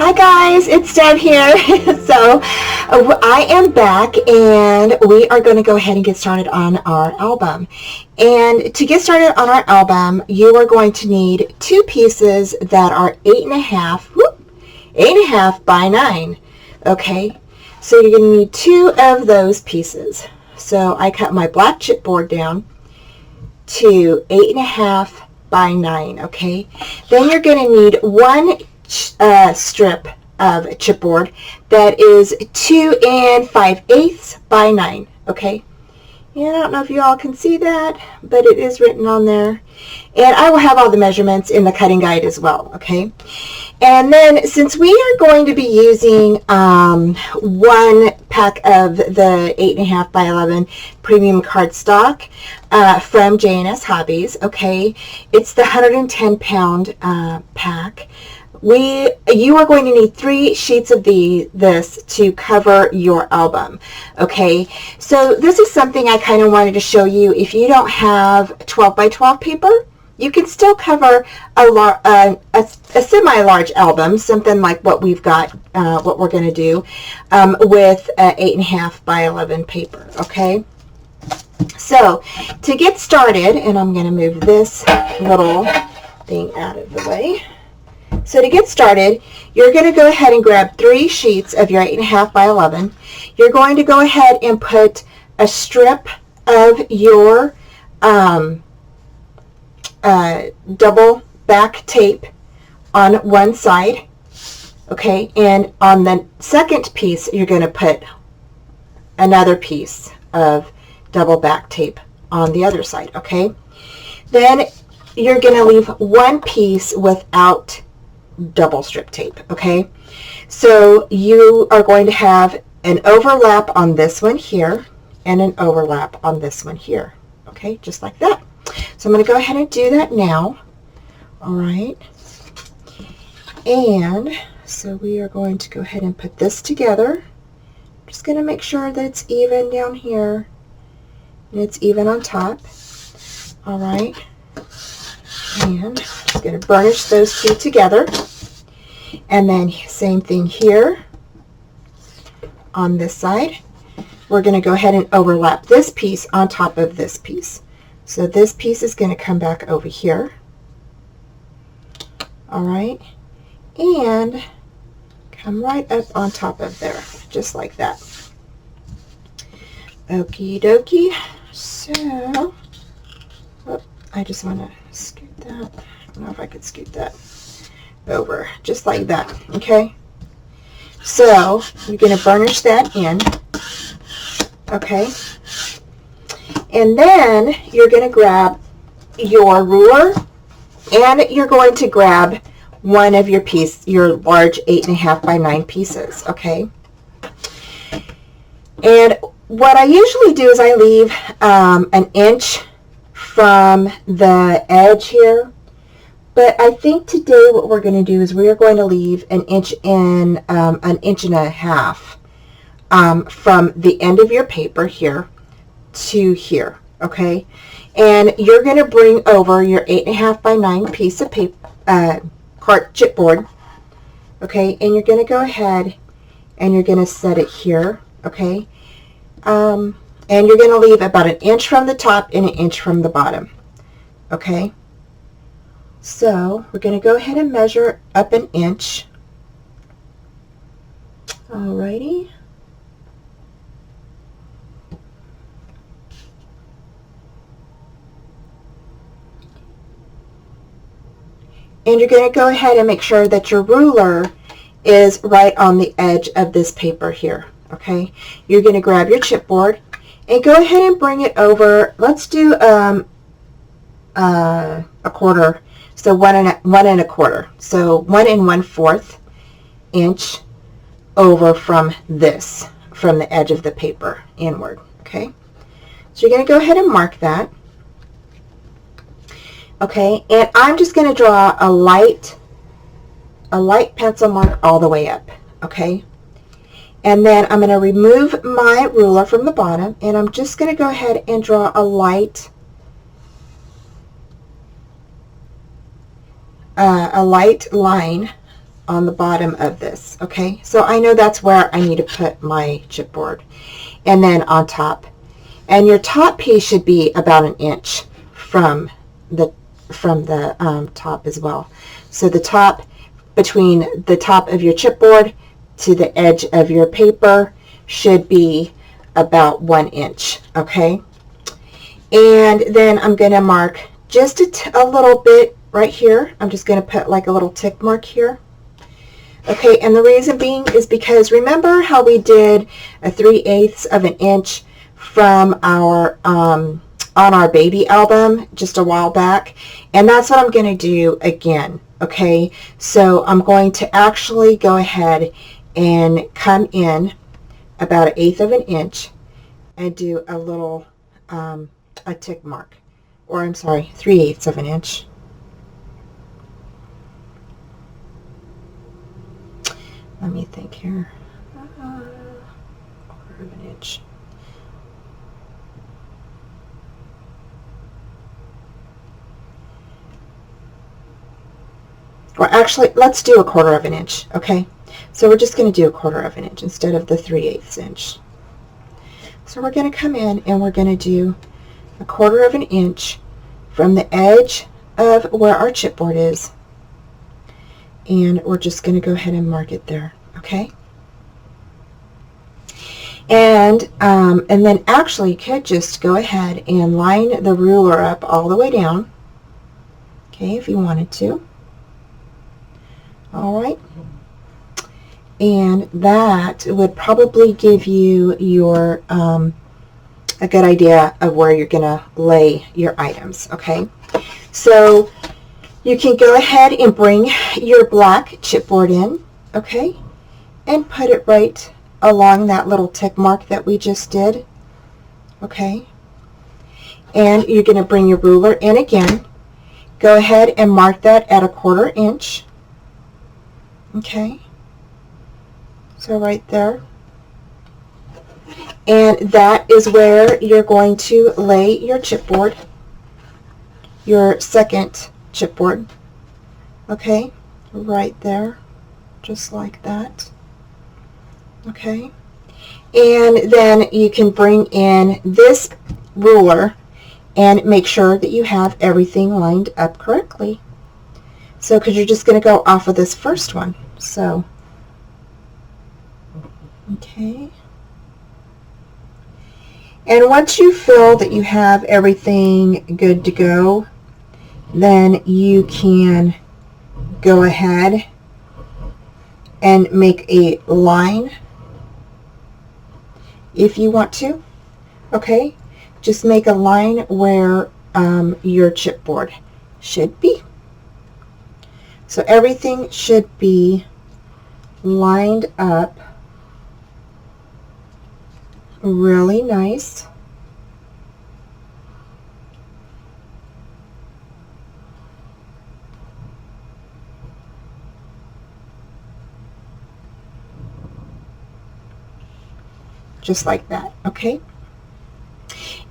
Hi guys, it's Deb here. So I am back and we are going to go ahead and get started on our album. And to get started on our album, you are going to need two pieces that are 8.5 by 9. Okay, so you're going to need two of those pieces. So I cut my black chipboard down to 8.5 by 9. Okay, then you're going to need one strip of chipboard that is 2 5/8 by 9. Okay, and I don't know if you all can see that, but it is written on there, and I will have all the measurements in the cutting guide as well. Okay, and then since we are going to be using one pack of the 8.5 by 11 premium cardstock from J&S Hobbies, okay, it's the 110-pound pack. You are going to need 3 sheets of this to cover your album. Okay, so this is something I kind of wanted to show you. If you don't have 12 by 12 paper, you can still cover a semi-large album, something like what we've got, what we're going to do with 8.5 by 11 paper. Okay, so to get started, and I'm going to move this little thing out of the way. So to get started, you're going to go ahead and grab 3 sheets of your 8.5 by 11. You're going to go ahead and put a strip of your double back tape on one side, okay, and on the second piece you're going to put another piece of double back tape on the other side. Okay, then you're going to leave one piece without double strip tape. Okay, so you are going to have an overlap on this one here and an overlap on this one here. Okay, just like that. So I'm going to go ahead and do that now. All right, and so we are going to go ahead and put this together. I'm just going to make sure that it's even down here and it's even on top. All right, and just going to burnish those two together, and then same thing here on this side. We're going to go ahead and overlap this piece on top of this piece. So this piece is going to come back over here. All right, and come right up on top of there, just like that. Okie dokie. So I just want to scoot that. I don't know if I could scoot that over, just like that. Okay, so you're going to burnish that in. Okay, and then you're going to grab your ruler and you're going to grab one of your large 8.5 by 9 pieces. Okay, and what I usually do is I leave an inch from the edge here, but I think today what we're going to do is we are going to leave an inch and a half from the end of your paper here to here. Okay, and you're going to bring over your 8.5 by 9 piece of paper, chipboard. Okay, and you're going to go ahead and you're going to set it here. Okay, and you're going to leave about an inch from the top and an inch from the bottom. Okay, so we're going to go ahead and measure up an inch. Alrighty. And you're going to go ahead and make sure that your ruler is right on the edge of this paper here. Okay, you're going to grab your chipboard and go ahead and bring it over. Let's do a quarter, so 1 1/4, so 1 1/4 inch over from the edge of the paper inward. Okay, so you're going to go ahead and mark that. Okay, and I'm just going to draw a light pencil mark all the way up. Okay, and then I'm going to remove my ruler from the bottom, and I'm just going to go ahead and draw a light line on the bottom of this. Okay, so I know that's where I need to put my chipboard, and then on top. And your top piece should be about 1 inch from the top as well. So the top, between the top of your chipboard to the edge of your paper, should be about 1 inch. Okay, and then I'm going to mark just a little bit right here. I'm just going to put like a little tick mark here. Okay, and the reason being is because remember how we did a 3/8 of an inch from our on our baby album just a while back, and that's what I'm going to do again. Okay, so I'm going to actually go ahead and come in about 1/8 of an inch and do a little a tick mark, or I'm sorry, 3/8 of an inch. Let me think here. 1/4 of an inch. Or actually, let's do 1/4 of an inch. Okay, so we're just going to do 1/4 of an inch instead of the 3/8 inch. So we're going to come in and we're going to do 1/4 of an inch from the edge of where our chipboard is, and we're just going to go ahead and mark it there. Okay, and then actually you could just go ahead and line the ruler up all the way down. Okay, if you wanted to. All right, and that would probably give you your a good idea of where you're going to lay your items. Okay, so you can go ahead and bring your black chipboard in, okay, and put it right along that little tick mark that we just did. Okay, and you're going to bring your ruler in again. Go ahead and mark that at 1/4 inch. Okay, so right there, and that is where you're going to lay your chipboard, your second chipboard. Okay, right there, just like that. Okay, and then you can bring in this ruler and make sure that you have everything lined up correctly. So, because you're just going to go off of this first one. So, okay. And once you feel that you have everything good to go, then you can go ahead and make a line if you want to. Okay, just make a line where your chipboard should be. So everything should be lined up really nice. Just like that, okay?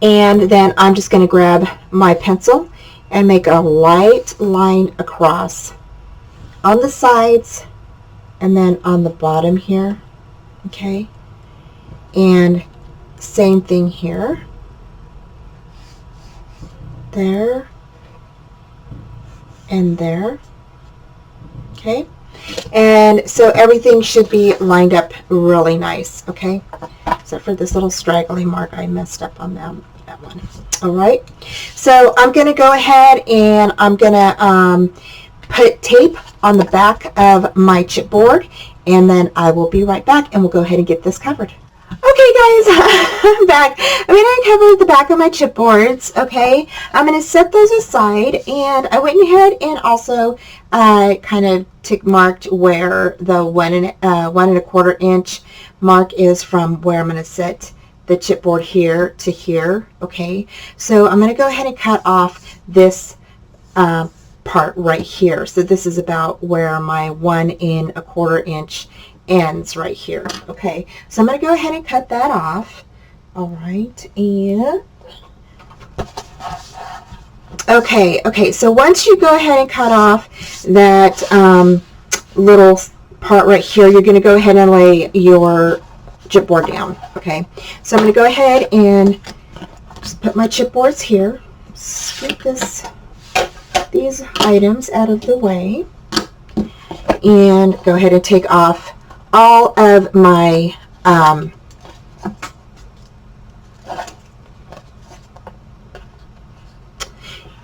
And then I'm just going to grab my pencil and make a light line across on the sides and then on the bottom here. Okay, and same thing here, there and there. Okay, and so everything should be lined up really nice. Okay, except for this little straggly mark, I messed up on that one. All right, so I'm going to go ahead and I'm going to put tape on the back of my chipboard, and then I will be right back and we'll go ahead and get this covered. Okay guys, I'm back. I'm going to cover the back of my chipboards. Okay, I'm going to set those aside, and I went ahead and also kind of tick marked where the 1 1/4 inch mark is from where I'm going to set the chipboard here to here. Okay, so I'm going to go ahead and cut off this part right here. So this is about where my 1 1/4 inch ends right here. Okay, so I'm going to go ahead and cut that off. All right, and okay, so once you go ahead and cut off that little part right here, you're going to go ahead and lay your chipboard down. Okay, so I'm going to go ahead and just put my chipboards here. Get these items out of the way, and go ahead and take off all of my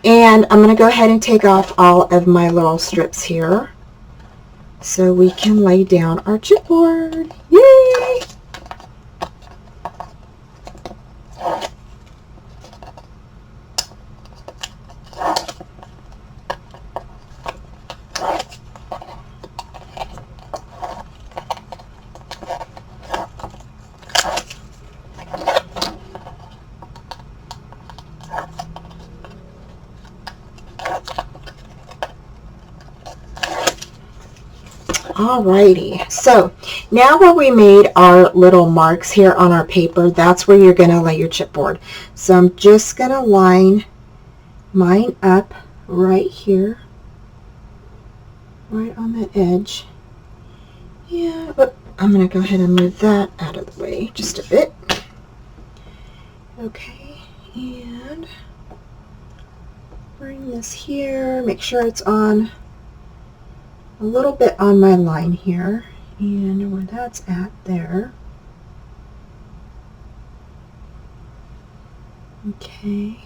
and I'm going to go ahead and take off all of my little strips here so we can lay down our chipboard. Yay! Alrighty, so now where we made our little marks here on our paper, that's where you're going to lay your chipboard. So I'm just going to line mine up right here, right on the edge. Yeah, but I'm going to go ahead and move that out of the way just a bit. Okay, and bring this here, make sure it's on a little bit on my line here, and where that's at there. Okay.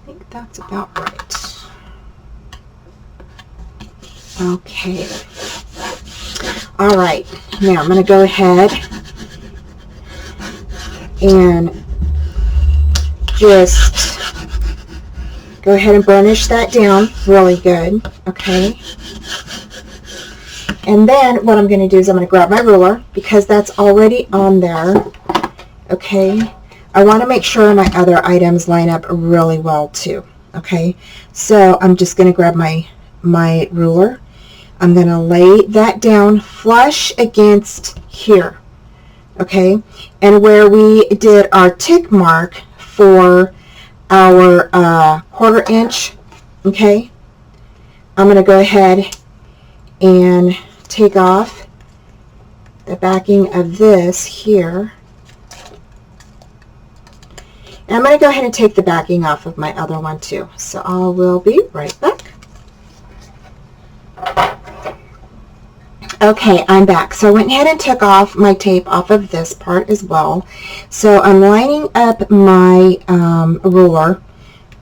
I think that's about right. Okay. All right. Now I'm going to go ahead and just go ahead and burnish that down really good, okay? And then what I'm going to do is I'm going to grab my ruler because that's already on there, okay? I want to make sure my other items line up really well too, okay? So I'm just going to grab my ruler. I'm going to lay that down flush against here, okay? And where we did our tick mark for our 1/4 inch, okay, I'm going to go ahead and take off the backing of this here. And I'm going to go ahead and take the backing off of my other one too. So I will be right back. Okay, I'm back. So I went ahead and took off my tape off of this part as well. So I'm lining up my ruler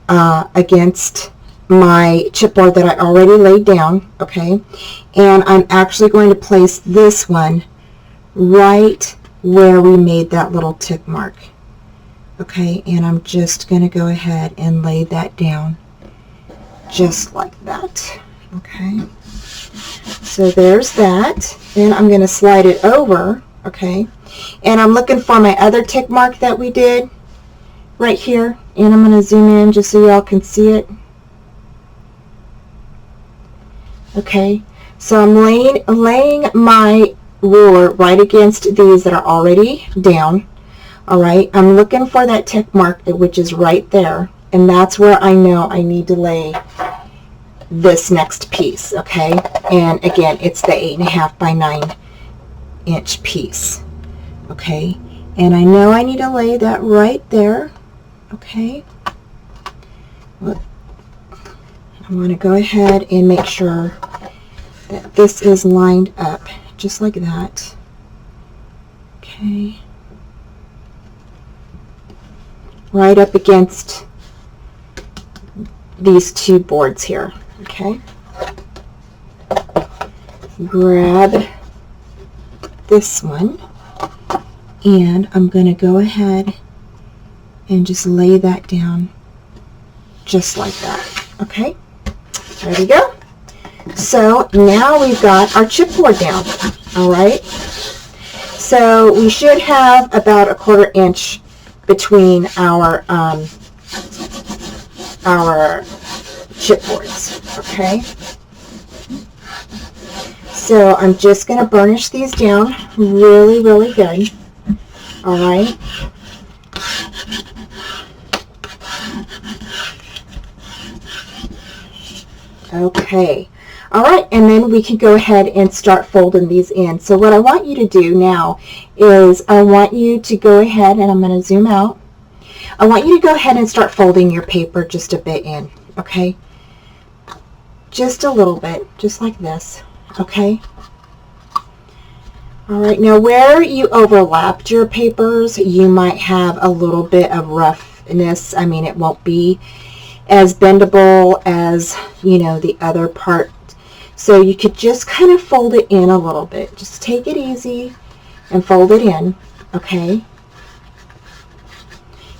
against my chipboard that I already laid down, okay? And I'm actually going to place this one right where we made that little tick mark, okay? And I'm just going to go ahead and lay that down just like that, okay? So there's that. Then I'm going to slide it over, okay? And I'm looking for my other tick mark that we did right here. And I'm going to zoom in just so y'all can see it. Okay, so I'm laying my ruler right against these that are already down. All right, I'm looking for that tick mark, which is right there. And that's where I know I need to lay this next piece, okay? And again, it's the 8.5 by 9 inch piece, okay? And I know I need to lay that right there, okay? Well, I want to go ahead and make sure that this is lined up just like that, okay? Right up against these two boards here. Okay, grab this one, and I'm going to go ahead and just lay that down just like that. Okay, there we go. So now we've got our chipboard down. All right, so we should have about 1/4 inch between our chipboards, okay? So I'm just going to burnish these down really, really good, all right? Okay. All right, and then we can go ahead and start folding these in. So what I want you to do now is I want you to go ahead, and I'm going to zoom out. I want you to go ahead and start folding your paper just a bit in, okay? Just a little bit, just like this, okay? All right, now where you overlapped your papers, you might have a little bit of roughness. I mean, it won't be as bendable as, you know, the other part. So you could just kind of fold it in a little bit. Just take it easy and fold it in, okay?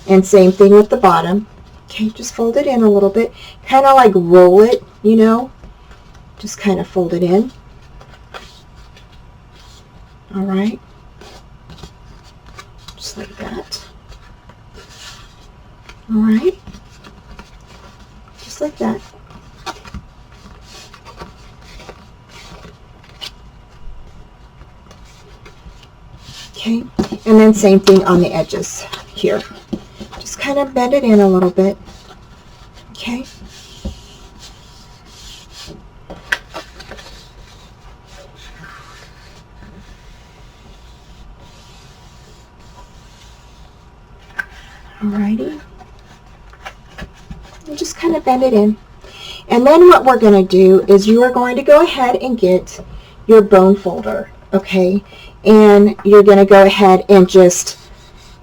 And same thing with the bottom. Okay, just fold it in a little bit. Kind of like roll it, you know? Just kind of fold it in. All right. Just like that. All right. Just like that. Okay, and then same thing on the edges here. Just kind of bend it in a little bit. Okay. Alrighty. And just kind of bend it in. And then what we're going to do is you are going to go ahead and get your bone folder, okay? And you're going to go ahead and just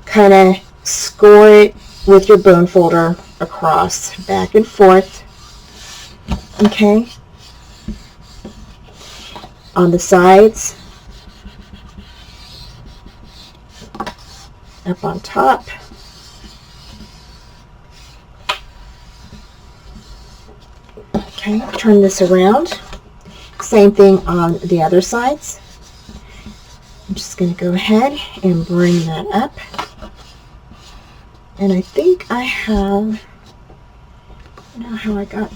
kind of score it with your bone folder across, back and forth, okay? On the sides, up on top, okay, turn this around. Same thing on the other sides. I'm just going to go ahead and bring that up. And I think I have, I don't know how I got,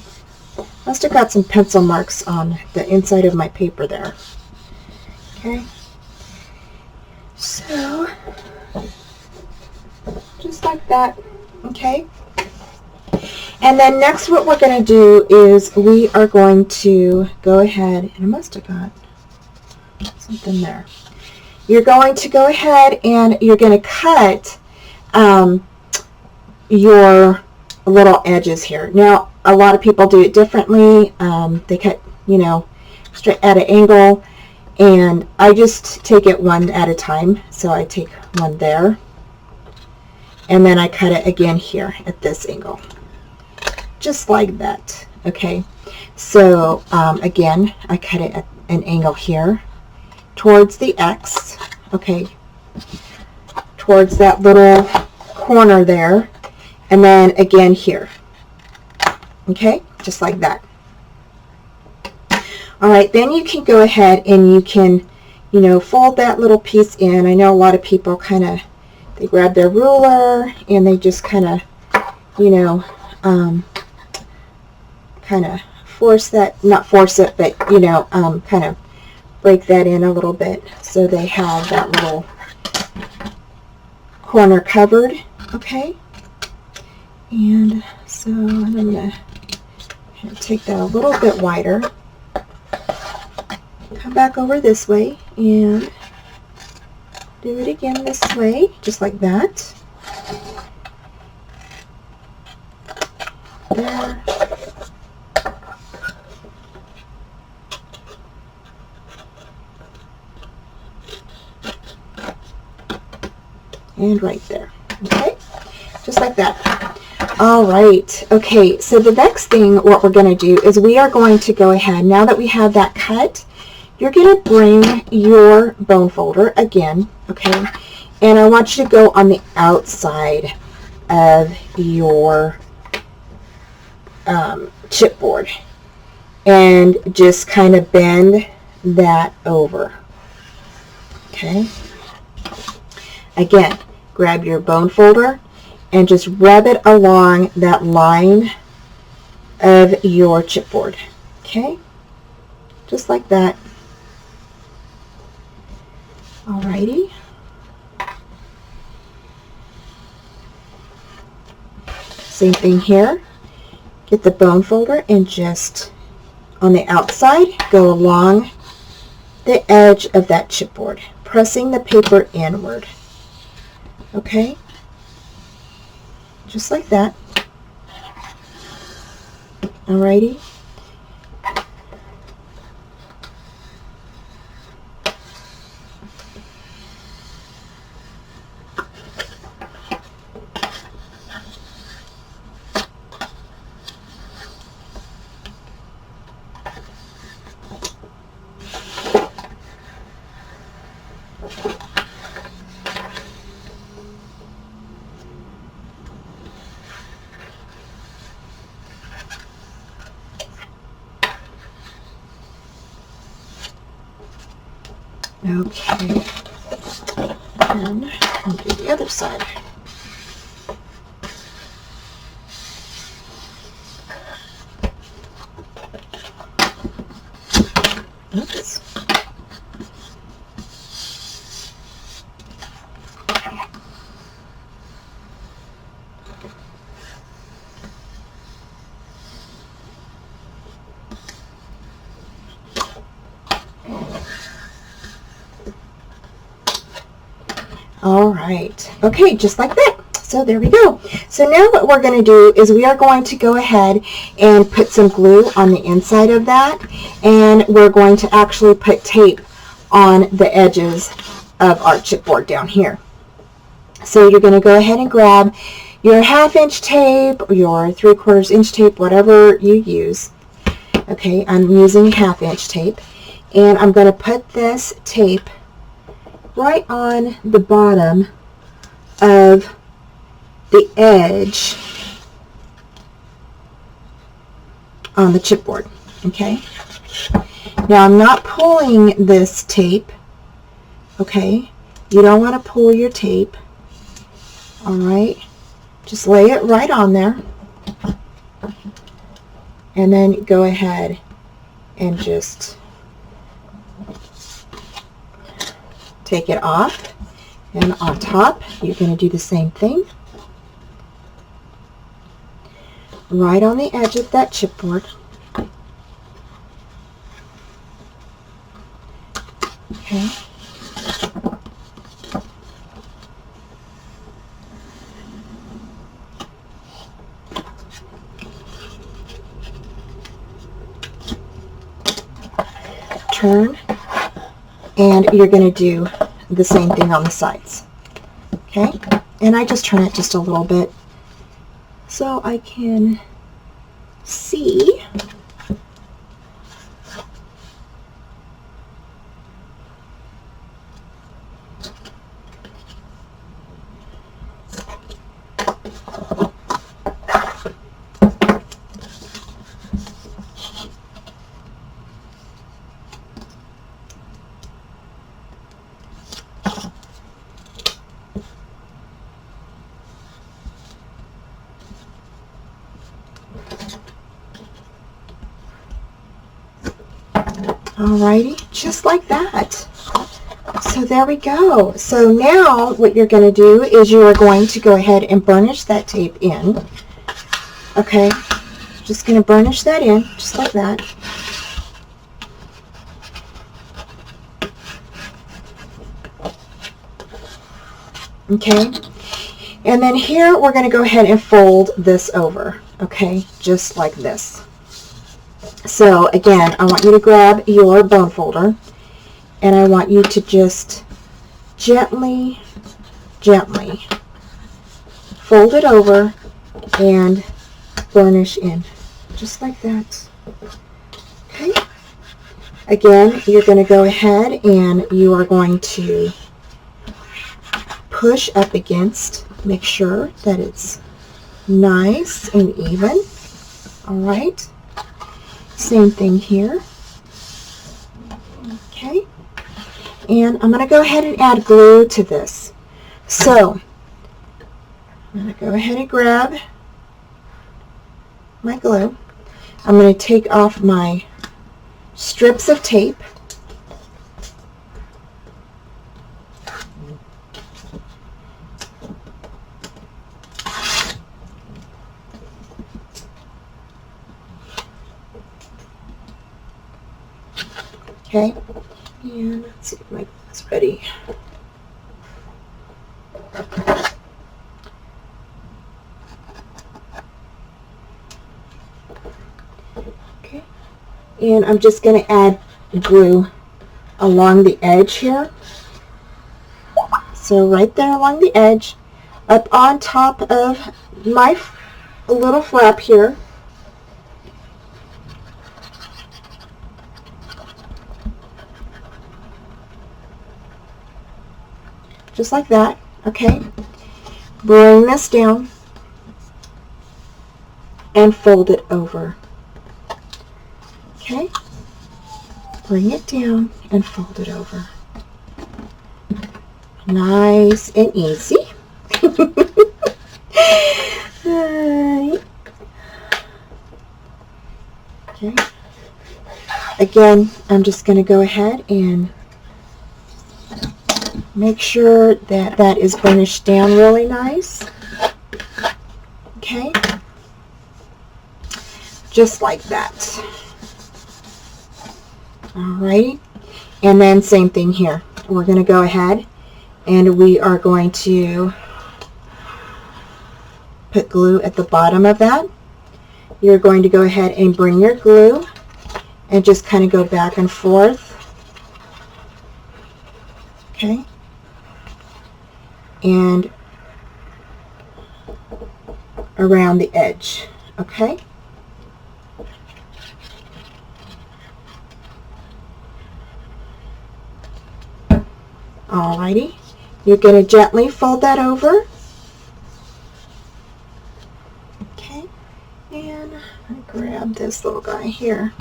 must have got some pencil marks on the inside of my paper there. Okay. So, just like that. Okay. And then next what we're going to do is we are going to go ahead, and I must have got something there. You're going to go ahead and you're going to cut your little edges here. Now, a lot of people do it differently. They cut, you know, straight at an angle, and I just take it one at a time. So I take one there, and then I cut it again here at this angle. Just like that, okay? So again, I cut it at an angle here towards the X, okay, towards that little corner there, and then again here, okay, just like that. All right, then you can go ahead and you can, you know, fold that little piece in. I know a lot of people kind of, they grab their ruler and they just kind of, you know, kind of force that, not force it, but, you know, kind of break that in a little bit so they have that little corner covered, okay? And so I'm going to take that a little bit wider, come back over this way and do it again this way, just like that. There. And right there, okay, just like that. All right, okay, so the next thing what we're going to do is we are going to go ahead, now that we have that cut, you're going to bring your bone folder again, okay, and I want you to go on the outside of your chipboard and just kind of bend that over, okay. Again, grab your bone folder and just rub it along that line of your chipboard, okay? Just like that. Alrighty. Same thing here. Get the bone folder and just on the outside, go along the edge of that chipboard, pressing the paper inward. Okay? Just like that. Alrighty. Okay, and I'll do the other side. Oops. All right. Okay, just like that. So there we go. So now what we're going to do is we are going to go ahead and put some glue on the inside of that, and we're going to actually put tape on the edges of our chipboard down here. So you're going to go ahead and grab your 1/2 inch tape or your 3/4 inch tape, whatever you use. Okay, I'm using 1/2 inch tape, and I'm going to put this tape right on the bottom of the edge on the chipboard. Okay, now I'm not pulling this tape. Okay, you don't want to pull your tape. All right, just lay it right on there, and then go ahead and just take it off. And on top, you're going to do the same thing. Right on the edge of that chipboard. Okay. Turn, and you're going to do the same thing on the sides. Okay, and I just turn it just a little bit so I can see. Alrighty, just like that. So there we go. So now what you're going to do is you are going to go ahead and burnish that tape in. Okay, just going to burnish that in, just like that. Okay, and then here we're going to go ahead and fold this over. Okay, just like this. So again, I want you to grab your bone folder, and I want you to just gently fold it over and burnish in, just like that. Okay. Again, you're going to go ahead and you are going to push up against, make sure that it's nice and even. All right. Same thing here. Okay, and I'm going to go ahead and add glue to this. So I'm going to go ahead and grab my glue. I'm going to take off my strips of tape. Okay, and let's see if my glue's ready. Okay, and I'm just going to add glue along the edge here. So right there along the edge, up on top of my little flap here. Just like that, okay? Bring this down and fold it over. Okay? Bring it down and fold it over. Nice and easy. Okay. Again, I'm just going to go ahead and make sure that that is burnished down really nice. Okay. Just like that. Alrighty. And then same thing here. We're going to go ahead and we are going to put glue at the bottom of that. You're going to go ahead and bring your glue and just kind of go back and forth. Okay. And around the edge. Okay. Alrighty. You're going to gently fold that over. Okay. And I grab this little guy here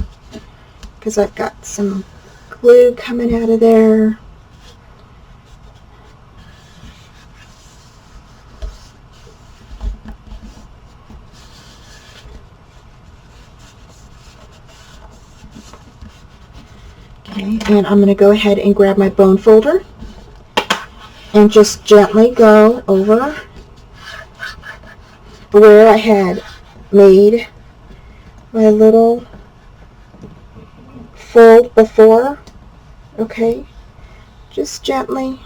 because I've got some glue coming out of there. Okay, and I'm going to go ahead and grab my bone folder and just gently go over where I had made my little fold before. Okay, just gently.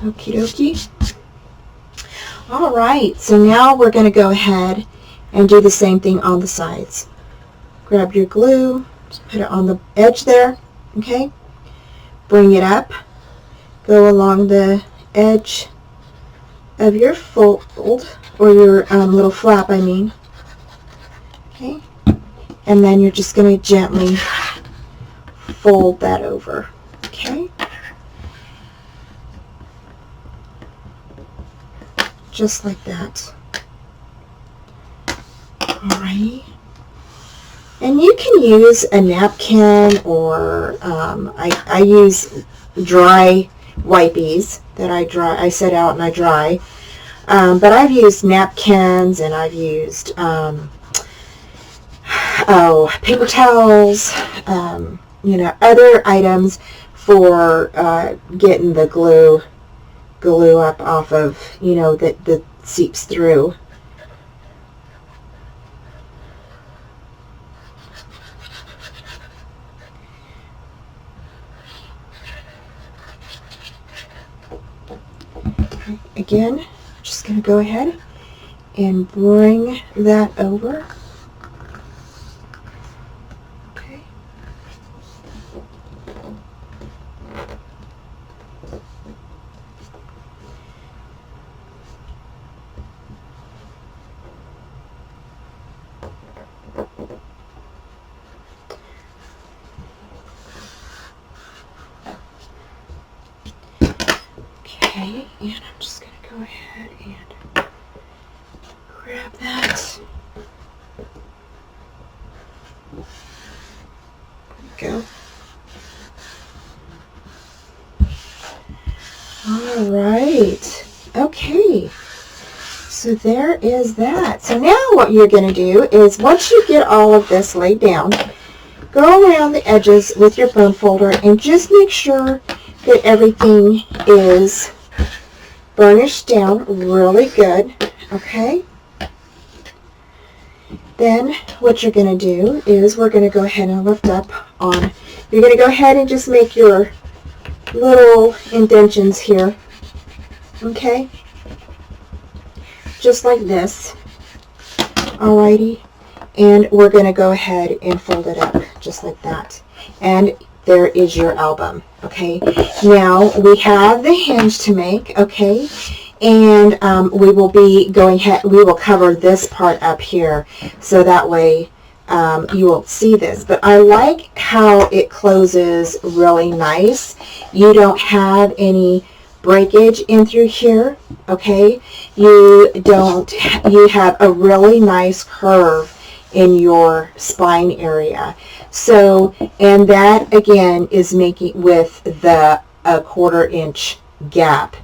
Okie dokie. All right, so now we're going to go ahead and do the same thing on the sides. Grab your glue, just put it on the edge there, okay? Bring it up, go along the edge of your fold, or your little flap, I mean. Okay, and then you're just going to gently fold that over, okay? Just like that. Alrighty. And you can use a napkin, or I use dry wipies that I set out and I dry. But I've used napkins, and I've used paper towels, you know, other items for getting the glue up off of, you know, that seeps through. Again, just going to go ahead and bring that over. Okay. Okay, and I'm just going to go ahead and grab that. Go. All right. Okay. So there is that. So now what you're going to do is, once you get all of this laid down, go around the edges with your bone folder and just make sure that everything is burnished down really good. Okay? Then what you're going to do is we're going to go ahead and lift up on, you're going to go ahead and just make your little indentions here. Okay? Just like this. Alrighty. And we're going to go ahead and fold it up just like that. And there is your album. Okay? Now we have the hinge to make. Okay? And we will be going ahead, we will cover this part up here so that way you will see this. But I like how it closes really nice. You don't have any breakage in through here, okay? You have a really nice curve in your spine area. So, and that again is making with the a 1/4 inch gap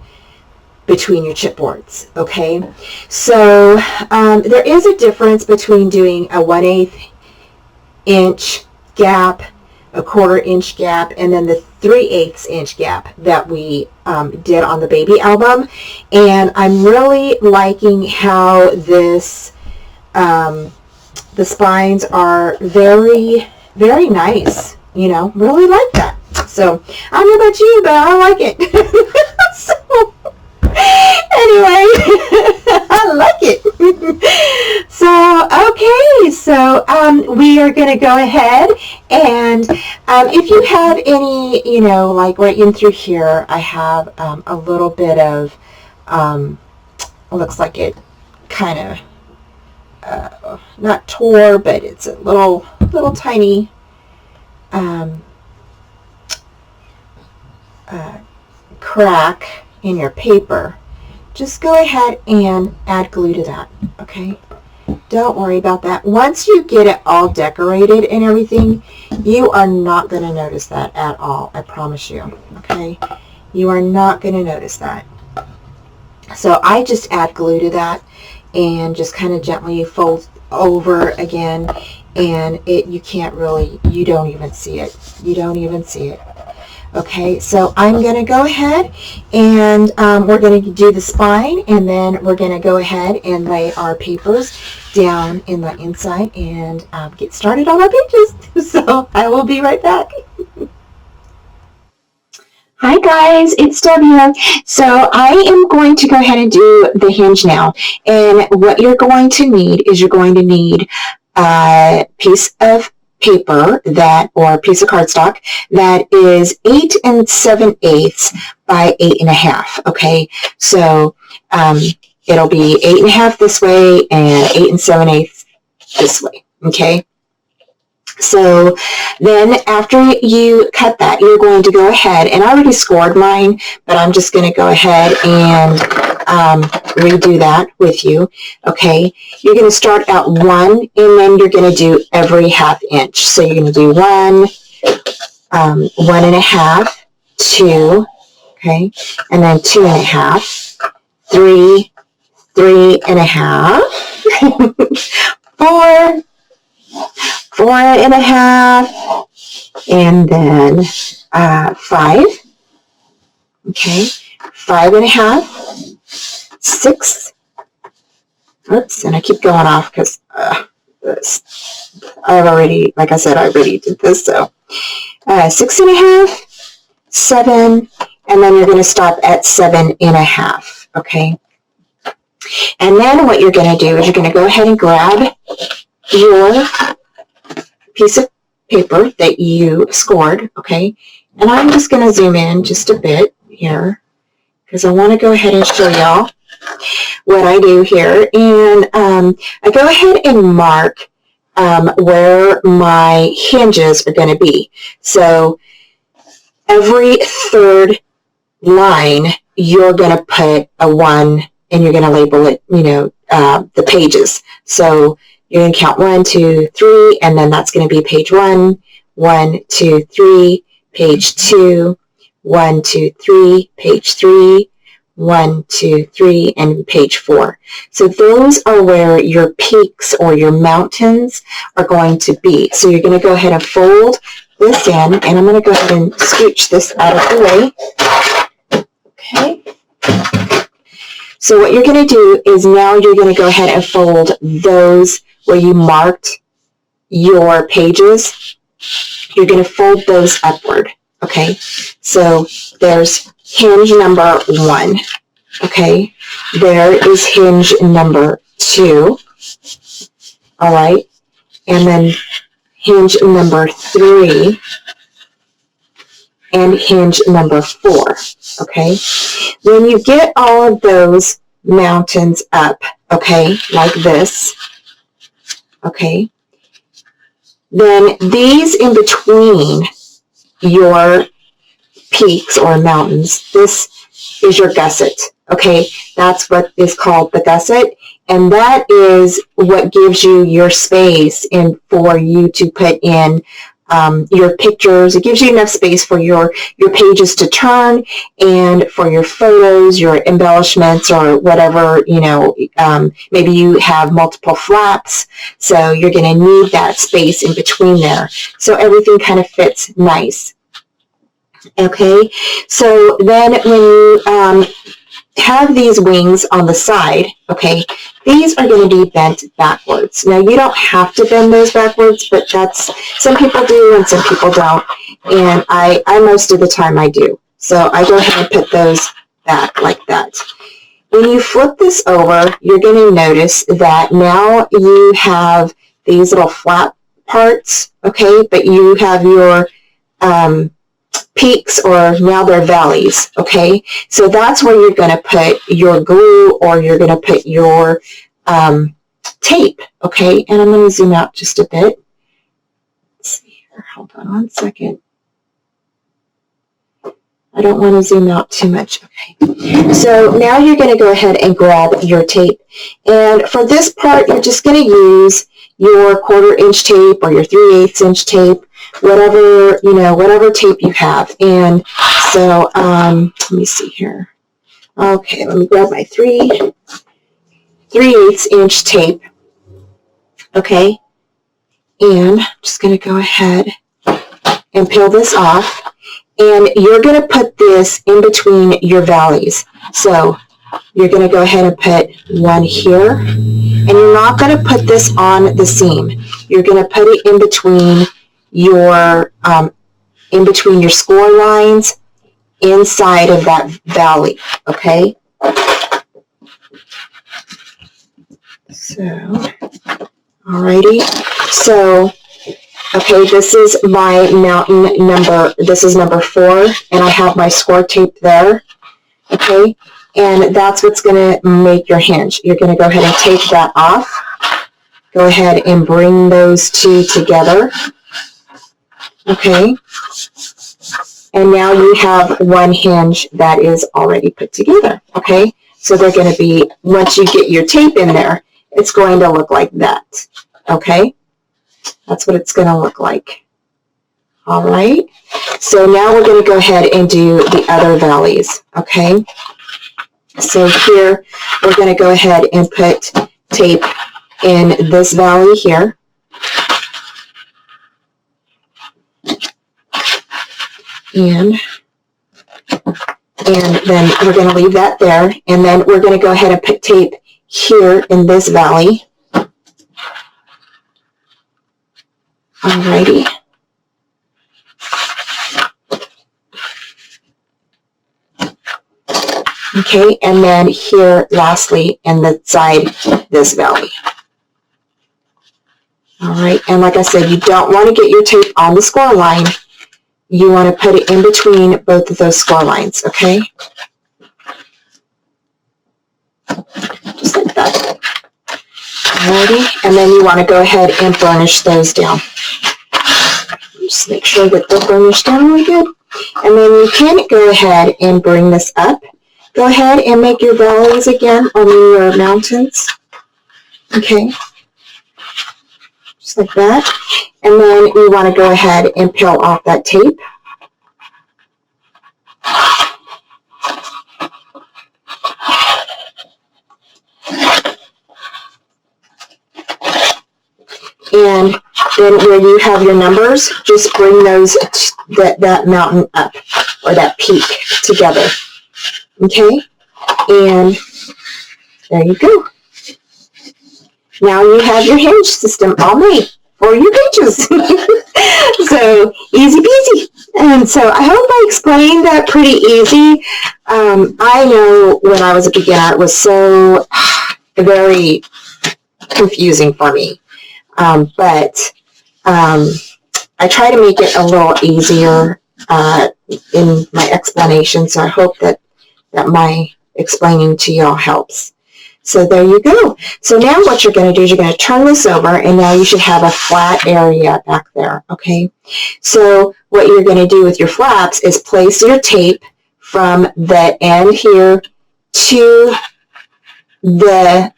between your chipboards, okay? So there is a difference between doing a 1/8 inch gap, a 1/4 inch gap, and then the 3/8 inch gap that we did on the baby album. And I'm really liking how this, the spines are very, very nice, you know, really like that. So I don't know about you, but I like it. So anyway, I like it. So, okay, so we are going to go ahead and if you have any, you know, like right in through here, I have a little bit of, looks like it kind of, not tore, but it's a little tiny crack in your paper. Just go ahead and add glue to that, okay? Don't worry about that. Once you get it all decorated and everything, you are not going to notice that at all, I promise you, okay? You are not going to notice that. So I just add glue to that and just kind of gently fold over again, and you can't really, you don't even see it. You don't even see it. Okay, so I'm going to go ahead and we're going to do the spine, and then we're going to go ahead and lay our papers down in the inside and get started on our pages. So I will be right back. Hi guys, it's Deb here. So I am going to go ahead and do the hinge now. And what you're going to need is you're going to need a piece of paper or a piece of cardstock that is 8 7/8 by 8 1/2. Okay, so it'll be 8 1/2 this way and 8 7/8 this way. Okay. So then after you cut that, you're going to go ahead, and I already scored mine, but I'm just going to go ahead and redo that with you. Okay, you're going to start at 1, and then you're going to do every 1/2 inch. So you're going to do 1, 1 1/2, 2, okay, and then 2 1/2, 3, 3 1/2, 4, 4 1/2, and then 5, okay, 5 1/2, 6, oops, and I keep going off because I've already, like I said, I already did this, so 6 1/2, 7, and then you're going to stop at 7 1/2, okay? And then what you're going to do is you're going to go ahead and grab your piece of paper that you scored, okay? And I'm just going to zoom in just a bit here because I want to go ahead and show y'all what I do here. And I go ahead and mark where my hinges are going to be. So every 3rd line, you're going to put a 1 and you're going to label it, you know, the pages. So You're going to count 1, 2, 3, and then that's going to be page 1, 1, 2, 3, page 2, 1, 2, 3, page 3, 1, 2, 3, and page 4. So those are where your peaks or your mountains are going to be. So you're going to go ahead and fold this in, and I'm going to go ahead and scooch this out of the way. Okay. So what you're going to do is now you're going to go ahead and fold those where you marked your pages. You're going to fold those upward. Okay. So there's hinge number 1. Okay. There is hinge number 2. All right. And then hinge number 3, and hinge number 4, okay? When you get all of those mountains up, okay, like this, okay, then these in between your peaks or mountains, this is your gusset, okay? That's what is called the gusset. And that is what gives you your space for you to put in your pictures. It gives you enough space for your pages to turn and for your photos, your embellishments, or whatever, maybe you have multiple flaps. So you're going to need that space in between there. So everything kind of fits nice. Okay, so then when you have these wings on the side, okay, these are going to be bent backwards. Now, you don't have to bend those backwards, but some people do and some people don't, and I most of the time I do. So I go ahead and put those back like that. When you flip this over, you're going to notice that now you have these little flat parts, okay, but you have your peaks, or now they're valleys, okay? So that's where you're going to put your glue, or you're going to put your tape, okay? And I'm going to zoom out just a bit. Let's see here. Hold on one second. I don't want to zoom out too much, okay? So now you're going to go ahead and grab your tape. And for this part, you're just going to use your 1/4 inch tape or your 3/8 inch tape, whatever tape you have. And so, let me see here. Okay, let me grab my 3/8 inch tape. Okay, and I'm just going to go ahead and peel this off. And you're going to put this in between your valleys. So you're going to go ahead and put one here. And you're not going to put this on the seam. You're going to put it in between your score lines inside of that valley. Okay? So, alrighty. So, okay, this is my mountain number, this is number 4, and I have my score tape there, okay, and that's what's going to make your hinge. You're going to go ahead and take that off, go ahead and bring those two together, okay, and now you have one hinge that is already put together, okay, so they're going to be, once you get your tape in there, it's going to look like that, okay. That's what it's going to look like. All right. So now we're going to go ahead and do the other valleys. Okay. So here we're going to go ahead and put tape in this valley here. And then we're going to leave that there. And then we're going to go ahead and put tape here in this valley. Alrighty. Okay, and then here, lastly, in the side, this valley. Alright, and like I said, you don't want to get your tape on the score line. You want to put it in between both of those score lines, okay? Just like that. Alrighty, and then you want to go ahead and burnish those down. Just make sure that they're burnished down really good. And then you can go ahead and bring this up. Go ahead and make your valleys again on your mountains. Okay. just like that. And then you want to go ahead and peel off that tape. And then where you have your numbers, just bring those, that mountain up, or that peak together. Okay? And there you go. Now you have your hinge system all made for your pages. So, easy peasy. And so I hope I explained that pretty easy. I know when I was a beginner, it was so very confusing for me. But I try to make it a little easier in my explanation, so I hope that my explaining to y'all helps. So there you go. So now what you're going to do is you're going to turn this over, and now you should have a flat area back there, okay? So what you're going to do with your flaps is place your tape from the end here to the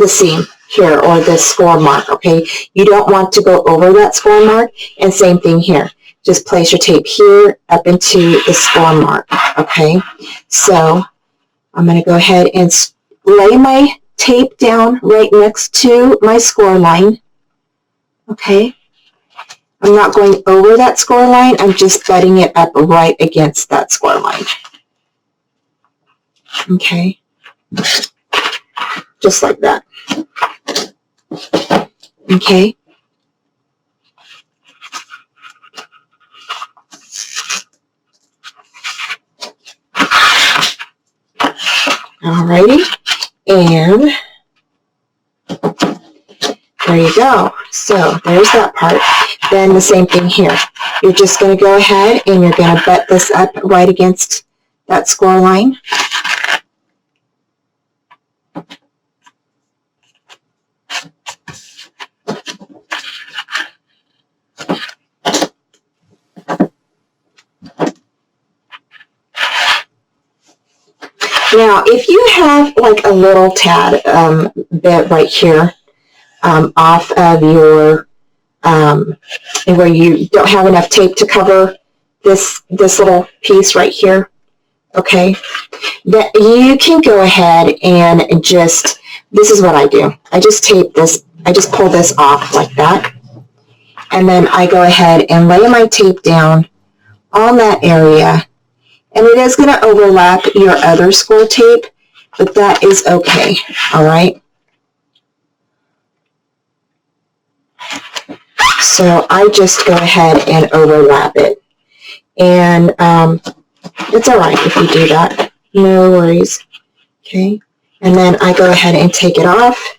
seam here, or the score mark, okay? You don't want to go over that score mark, and same thing here. Just place your tape here up into the score mark, okay? So I'm going to go ahead and lay my tape down right next to my score line, okay? I'm not going over that score line, I'm just butting it up right against that score line, okay? Just like that. Okay. Alrighty. And there you go. So there's that part. Then the same thing here. You're just going to go ahead and you're going to butt this up right against that score line. Now, if you have like a little tad bit right here off of your, where you don't have enough tape to cover this little piece right here, okay, that you can go ahead and just, this is what I do. I just tape this, I just pull this off like that, and then I go ahead and lay my tape down on that area. And it is going to overlap your other score tape, but that is okay, all right? So I just go ahead and overlap it. And it's all right if you do that. No worries, okay? And then I go ahead and take it off.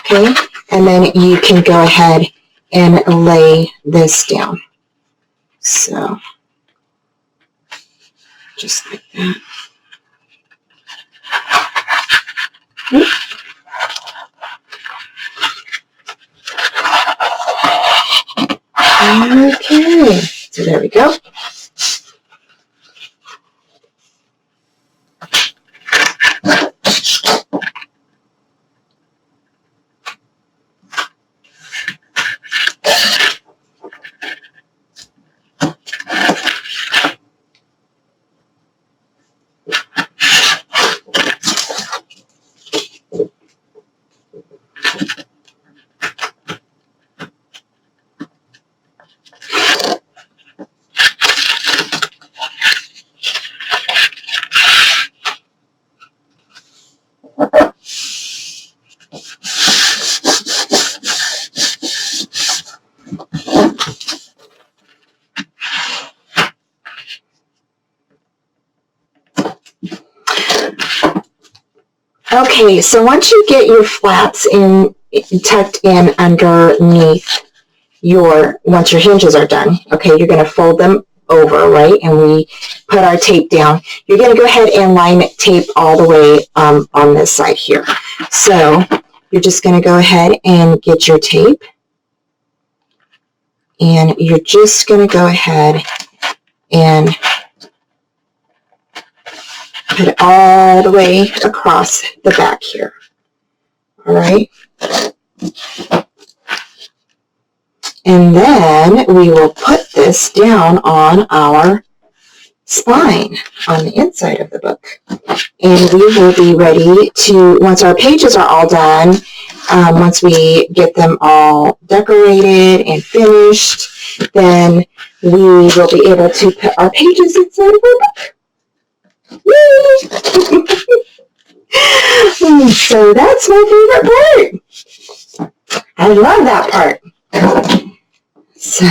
Okay, and then you can go ahead and lay this down. So, just like that. Okay, so there we go. Okay, so once you get your flaps tucked in underneath once your hinges are done, okay, you're going to fold them over, right, and we put our tape down. You're going to go ahead and line tape all the way on this side here. So you're just going to go ahead and get your tape, and you're just going to go ahead and Put it all the way across the back here. All right. And then we will put this down on our spine on the inside of the book. And we will be ready to, once our pages are all done, once we get them all decorated and finished, then we will be able to put our pages inside of our book. Yay! So that's my favorite part. I love that part. So,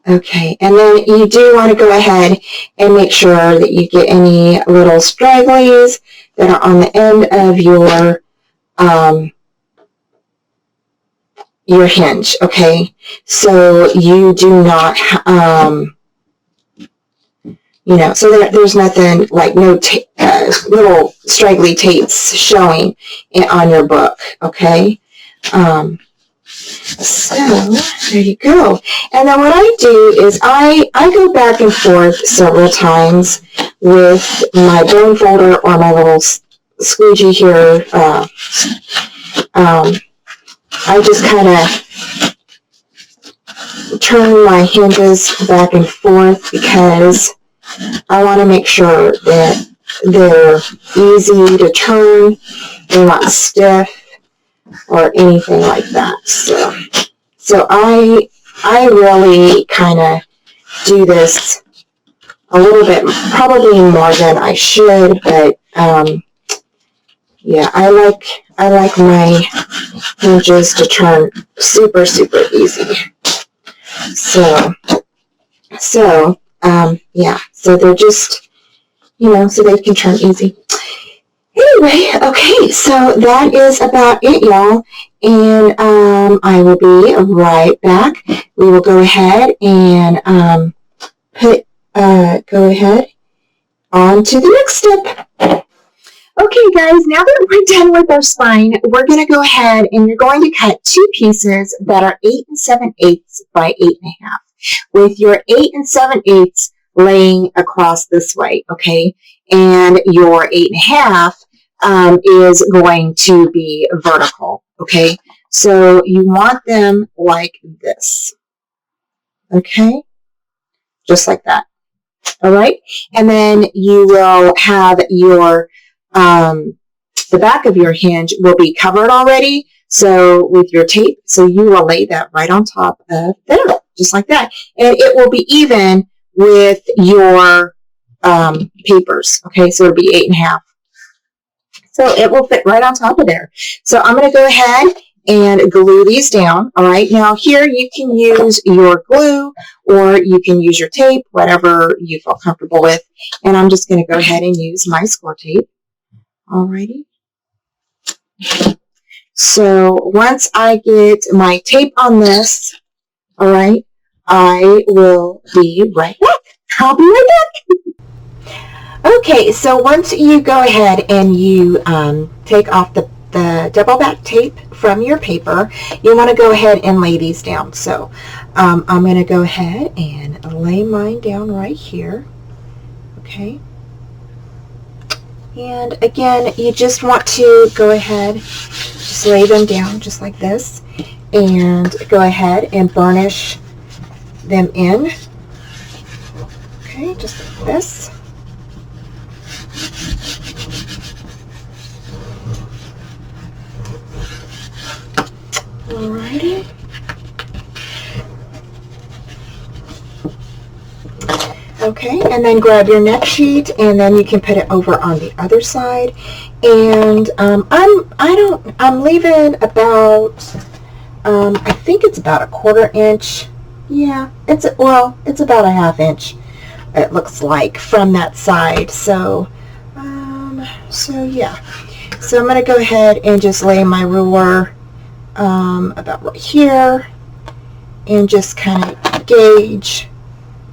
okay, and then you do want to go ahead and make sure that you get any little stragglies that are on the end of your hinge, okay? So you do not, you know, so there's nothing like no little straggly tapes showing on your book, okay? So there you go. And then what I do is I go back and forth several times with my bone folder or my little squeegee here. I just kind of turn my hinges back and forth because I want to make sure that they're easy to turn, they're not stiff or anything like that. So I really kind of do this a little bit, probably more than I should, but yeah, I like my hinges to turn super, super easy. So yeah, so they're just, you know, so they can turn easy. Anyway, okay, so that is about it, y'all, and I will be right back. We will go ahead and go ahead on to the next step. Okay, guys, now that we're done with our spine, we're going to go ahead and you're going to cut two pieces that are 8 7/8 by 8 1/2, with your 8 7/8 laying across this way, okay? And your 8 1/2 is going to be vertical, okay? So you want them like this, okay? Just like that, all right? And then you will have your, the back of your hinge will be covered already, so with your tape, so you will lay that right on top of there, just like that. And it will be even with your papers, okay? So it'll be 8 1/2. So it will fit right on top of there. So I'm going to go ahead and glue these down. All right. Now here you can use your glue or you can use your tape, whatever you feel comfortable with. And I'm just going to go ahead and use my Scor Tape. All righty. So once I get my tape on this, all right, I will be right back. I'll be right back. Okay, so once you go ahead and you take off the double back tape from your paper, you want to go ahead and lay these down. So I'm going to go ahead and lay mine down right here. Okay. And again, you just want to go ahead, just lay them down just like this, and go ahead and burnish them in. Okay, just like this. Alrighty. Okay, and then grab your neck sheet, and then you can put it over on the other side. And I'm leaving about I think it's about a 1/4 inch. Yeah, it's about a 1/2 inch. It looks like from that side. So yeah. So I'm going to go ahead and just lay my ruler about right here and just kind of gauge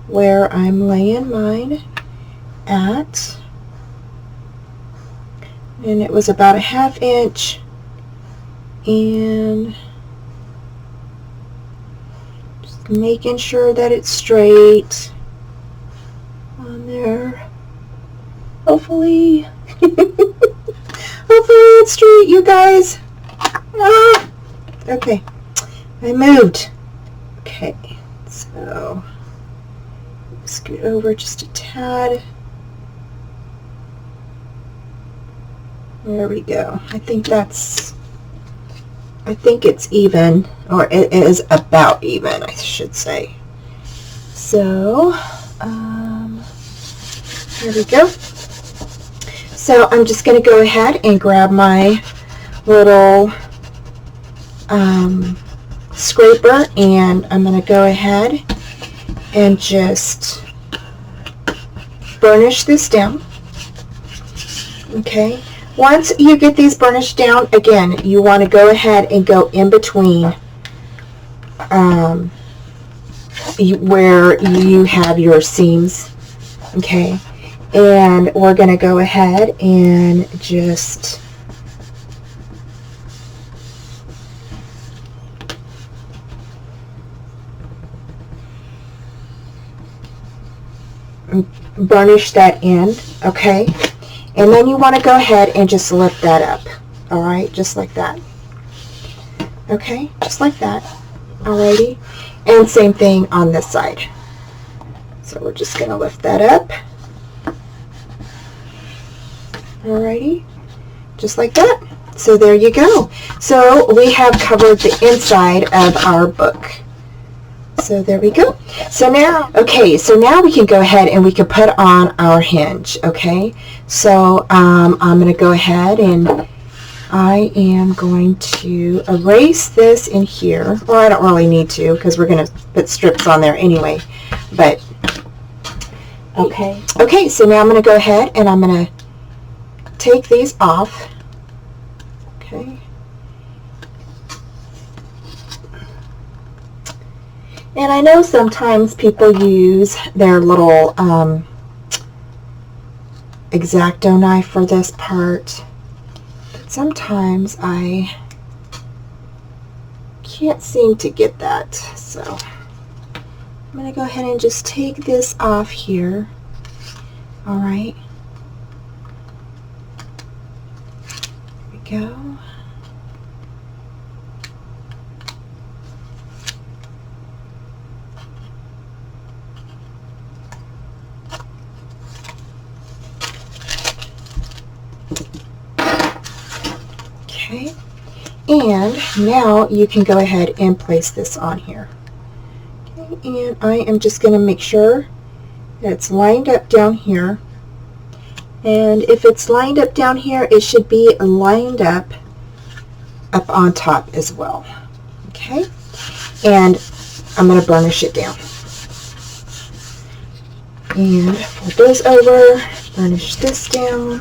where I'm laying mine at. And it was about a 1/2 inch, and just making sure that it's straight on there. Hopefully. Hopefully it's straight, you guys. Ah, okay, I moved. Okay, so scoot over just a tad. There we go. I think it's even, or it is about even, I should say. So, here we go. So I'm just going to go ahead and grab my little scraper, and I'm going to go ahead and just burnish this down. Okay. Once you get these burnished down, again, you want to go ahead and go in between where you have your seams. Okay. And we're going to go ahead and just burnish that end, okay? And then you want to go ahead and just lift that up, all right? Just like that. Okay, just like that. Alrighty. And same thing on this side. So we're just going to lift that up. Alrighty, just like that. So there you go. So we have covered the inside of our book. So there we go. So now, okay, so now we can go ahead and we can put on our hinge, okay? So I'm going to go ahead and I am going to erase this in here. Well, I don't really need to because we're going to put strips on there anyway. But, okay. Okay, so now I'm going to go ahead and I'm going to take these off. Okay. And I know sometimes people use their little X-Acto knife for this part. But sometimes I can't seem to get that. So I'm going to go ahead and just take this off here. All right. There we go. Okay, and now you can go ahead and place this on here. Okay, and I am just going to make sure that it's lined up down here. And if it's lined up down here, it should be lined up on top as well. Okay, and I'm going to burnish it down. And fold those over, burnish this down.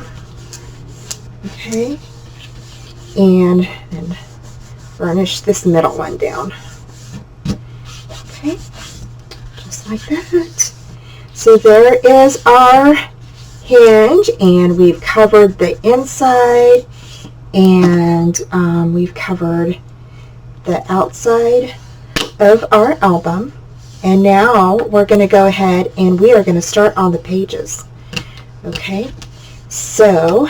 Okay. And then burnish this middle one down. Okay, just like that. So there is our hinge, and we've covered the inside, and we've covered the outside of our album. And now we're going to go ahead and we are going to start on the pages. Okay, so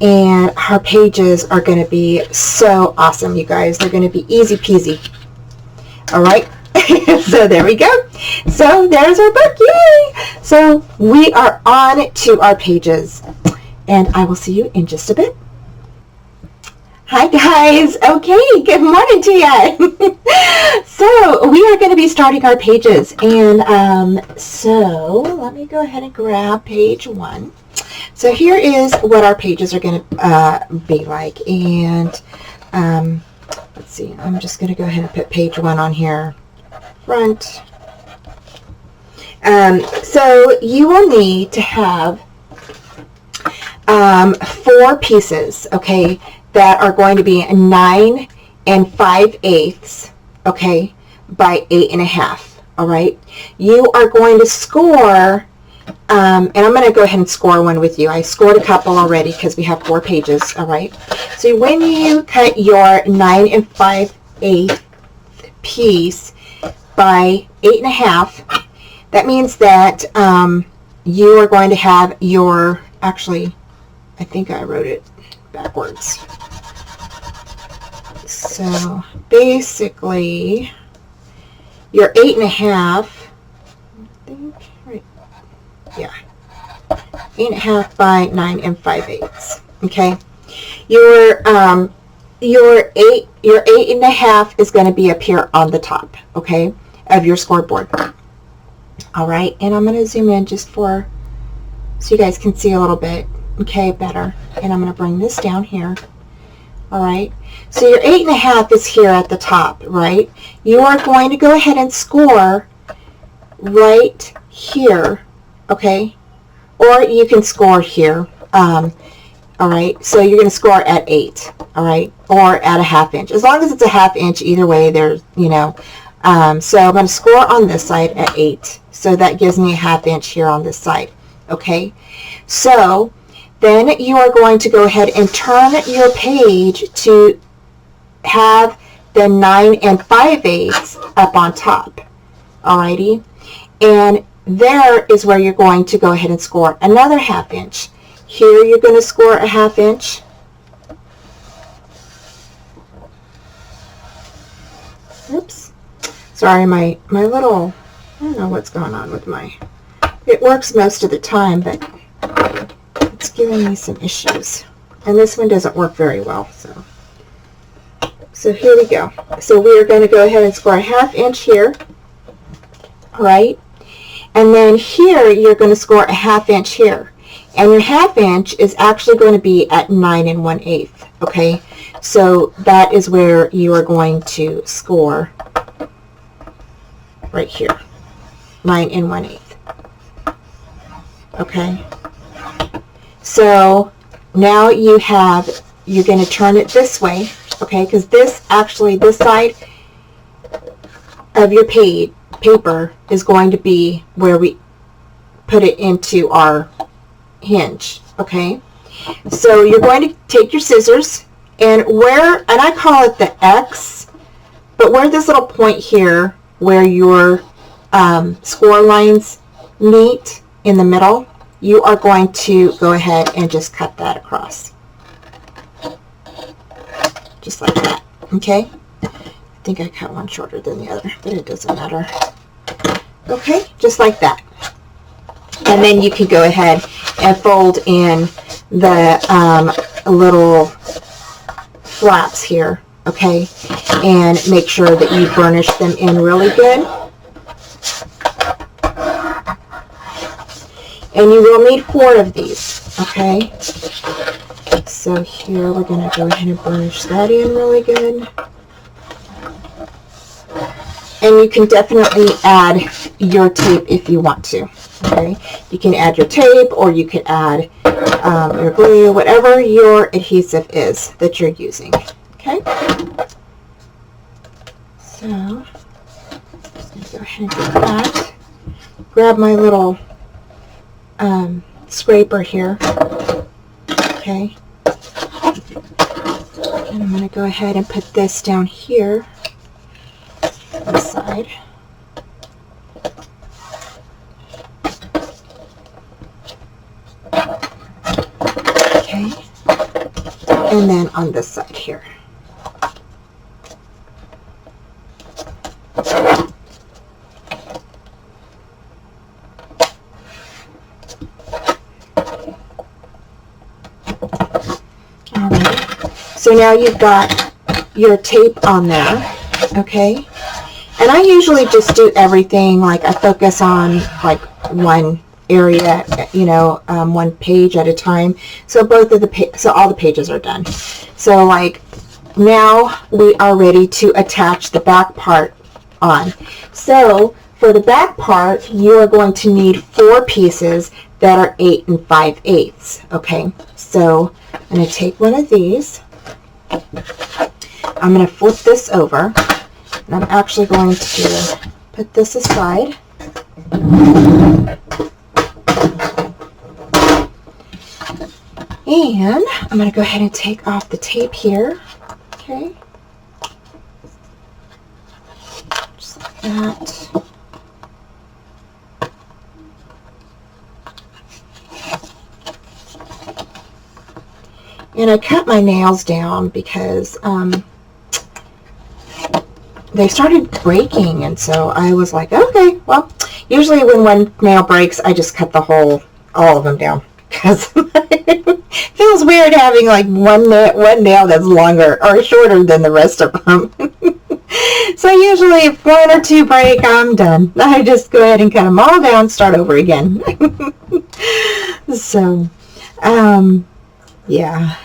and our pages are going to be so awesome, you guys. They're going to be easy peasy. All right. So there we go. So there's our book. Yay! So we are on to our pages, and I will see you in just a bit. Hi guys. Okay, good morning to you. So we are going to be starting our pages, and so let me go ahead and grab page 1. So here is what our pages are going to be like, and let's see, I'm just going to go ahead and put page 1 on here, front. So you will need to have 4 pieces, okay, that are going to be 9 5/8, okay, by 8 1/2, all right. You are going to score. And I'm going to go ahead and score one with you. I scored a couple already because we have 4 pages, all right? So when you cut your 9 5/8 piece by 8 1/2, that means that you are going to have your, actually, I think I wrote it backwards. So basically, your 8.5, I think, right, yeah, 8.5 by 9 5/8. Okay, your 8.5 is going to be up here on the top, okay, of your scoreboard. All right, and I'm going to zoom in just so you guys can see a little bit, okay, better. And I'm going to bring this down here. All right, so your 8.5 is here at the top, right? You are going to go ahead and score right here, okay? Or you can score here. All right, so you're going to score at 8, all right, or at a 1/2 inch. As long as it's a 1/2 inch, either way, there's, you know. So I'm going to score on this side at 8. So that gives me a 1/2 inch here on this side, okay? So then you are going to go ahead and turn your page to have the 9 5/8 up on top, alrighty? And there is where you're going to go ahead and score another 1/2 inch. Here you're going to score a 1/2 inch. Oops. Sorry, my little, I don't know what's going on with it works most of the time, but it's giving me some issues. And this one doesn't work very well, so here we go. So we are going to go ahead and score a 1/2 inch here, right? And then here you're going to score a 1/2 inch here. And your 1/2 inch is actually going to be at 9 1/8, okay? So that is where you are going to score right here, 9 1/8, okay? So now you're going to turn it this way, okay? Because this side of your paper is going to be where we put it into our hinge, okay? So you're going to take your scissors and I call it the X, but where this little point here where your score lines meet in the middle, you are going to go ahead and just cut that across. Just like that, okay? I think I cut one shorter than the other, but it doesn't matter. Okay, just like that. And then you can go ahead and fold in the little flaps here, okay? And make sure that you burnish them in really good. And you will need 4 of these, okay? So here we're going to go ahead and burnish that in really good. And you can definitely add your tape if you want to, okay? You can add your tape, or you can add your glue, whatever your adhesive is that you're using, okay? So, I'm just going to go ahead and do that. Grab my little scraper here, okay? And I'm going to go ahead and put this down here on the side. Okay. And then on this side here. So now you've got your tape on there, okay? And I usually just do everything, like I focus on like one area, you know, one page at a time. So all the pages are done. So like now we are ready to attach the back part on. So for the back part, you are going to need 4 pieces that are 8 5/8, okay? So I'm going to take one of these. I'm going to flip this over, and I'm actually going to put this aside. And I'm going to go ahead and take off the tape here, okay? Just like that. And I cut my nails down because they started breaking, and so I was like, okay, well, usually when one nail breaks, I just cut all of them down, because it feels weird having like one nail that's longer or shorter than the rest of them. So usually if one or two break, I'm done. I just go ahead and cut them all down, start over again. So, yeah.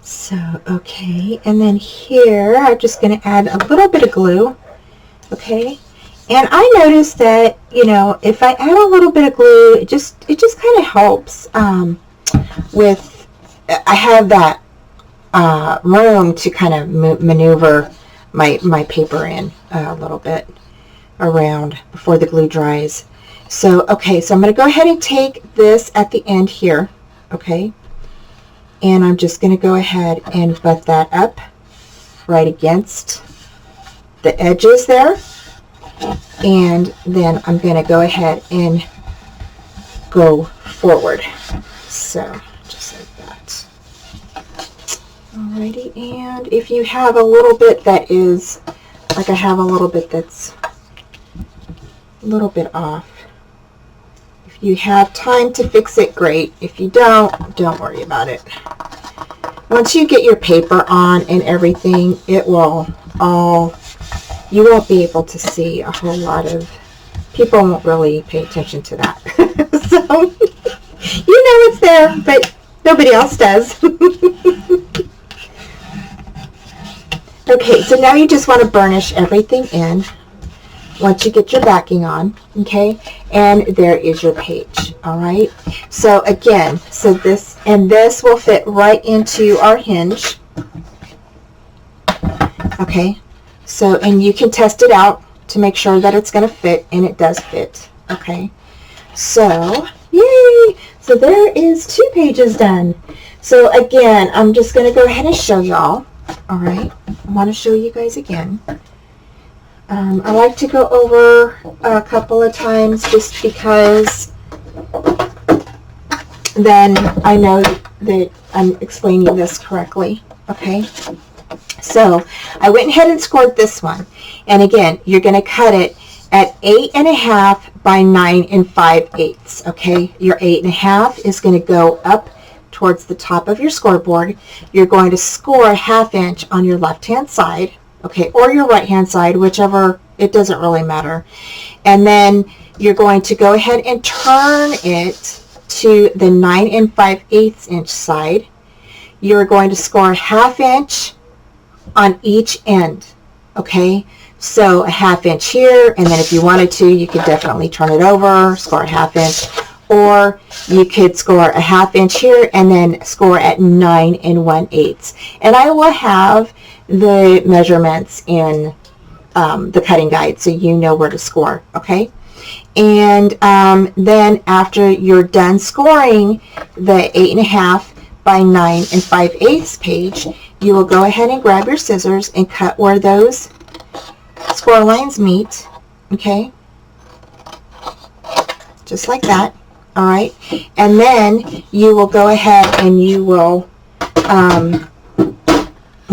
So, okay, and then here I'm just going to add a little bit of glue, okay? And I noticed that, you know, if I add a little bit of glue, it just kind of helps with, I have that room to kind of maneuver my paper in a little bit around before the glue dries. So, okay, so I'm going to go ahead and take this at the end here, okay? And I'm just going to go ahead and butt that up right against the edges there. And then I'm going to go ahead and go forward. So, just like that. Alrighty, and if you have a little bit that is, like I have a little bit that's a little bit off. If you have time to fix it, great. If you don't worry about it. Once you get your paper on and everything, it will all, you won't be able to see a whole lot of, people won't really pay attention to that. So, you know it's there, but nobody else does. Okay, so now you just want to burnish everything in. Once you get your backing on, okay, and there is your page. All right, so again, so this will fit right into our hinge. Okay, so, and you can test it out to make sure that it's going to fit, and it does fit. Okay, so yay, so there is 2 pages done. So again, I'm just going to go ahead and show y'all. All right, I want to show you guys again. I like to go over a couple of times just because then I know that I'm explaining this correctly. Okay, so I went ahead and scored this one, and again, you're going to cut it at 8.5 by 9 5/8. Okay, your 8.5 is going to go up towards the top of your scoreboard. You're going to score a 1/2 inch on your left hand side, okay, or your right hand side, whichever, it doesn't really matter. And then you're going to go ahead and turn it to the 9 5/8 inch side. You're going to score a 1/2 inch on each end, okay? So a 1/2 inch here, and then if you wanted to, you could definitely turn it over, score a 1/2 inch, or you could score a 1/2 inch here and then score at 9 1/8. And I will have the measurements in the cutting guide so you know where to score, okay? And then after you're done scoring the 8.5 by 9 5/8 page, you will go ahead and grab your scissors and cut where those score lines meet, okay? Just like that, all right? And then you will go ahead and you will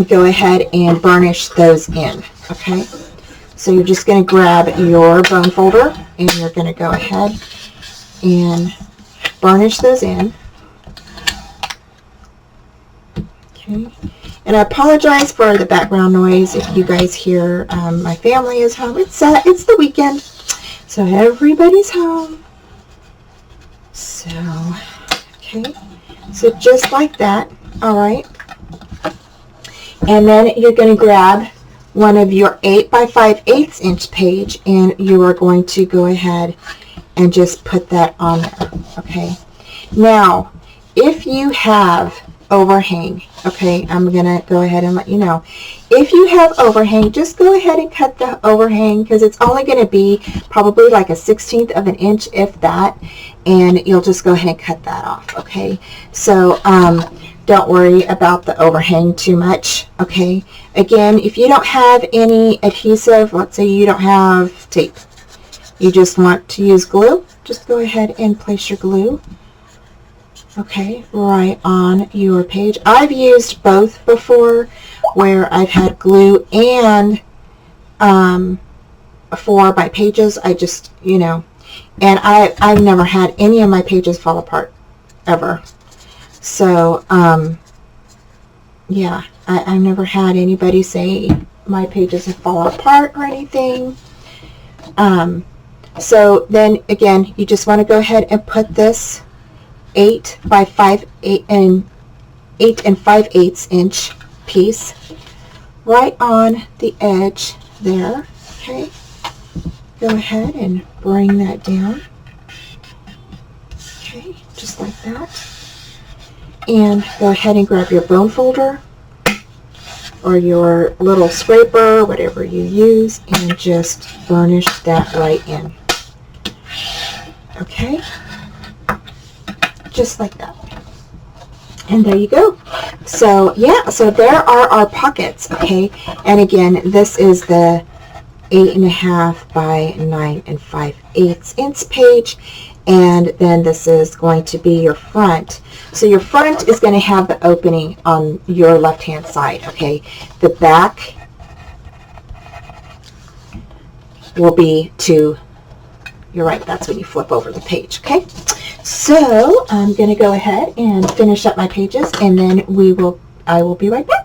go ahead and burnish those in, okay? So you're just going to grab your bone folder and you're going to go ahead and burnish those in. Okay. And I apologize for the background noise if you guys hear my family is home. It's the weekend, so everybody's home. So, okay. So just like that, all right. And then you're going to grab one of your 8 by 5/8 inch page, and you are going to go ahead and just put that on there, okay? Now, if you have overhang, okay, I'm going to go ahead and let you know. If you have overhang, just go ahead and cut the overhang, because it's only going to be probably like a 1/16 of an inch, if that, and you'll just go ahead and cut that off, okay? So, don't worry about the overhang too much, okay? Again, if you don't have any adhesive, let's say you don't have tape, you just want to use glue, just go ahead and place your glue, okay, right on your page. I've used both before, where I've had glue and for my pages. I just, you know, and I've never had any of my pages fall apart, ever. So, yeah, I've never had anybody say my pages have fallen apart or anything. So then again, you just want to go ahead and put this 8 by 5 8 and 5/8 inch piece right on the edge there. Okay, go ahead and bring that down. Okay, just like that. And go ahead and grab your bone folder or your little scraper, whatever you use, and just burnish that right in. Okay, just like that. And there you go. So yeah, so there are our pockets. Okay, and again, this is the 8.5 by 9 5/8 inch page, and then this is going to be your front. So your front is going to have the opening on your left hand side. Okay, the back will be to your right. That's when you flip over the page. Okay, so I'm going to go ahead and finish up my pages, and then I will be right back.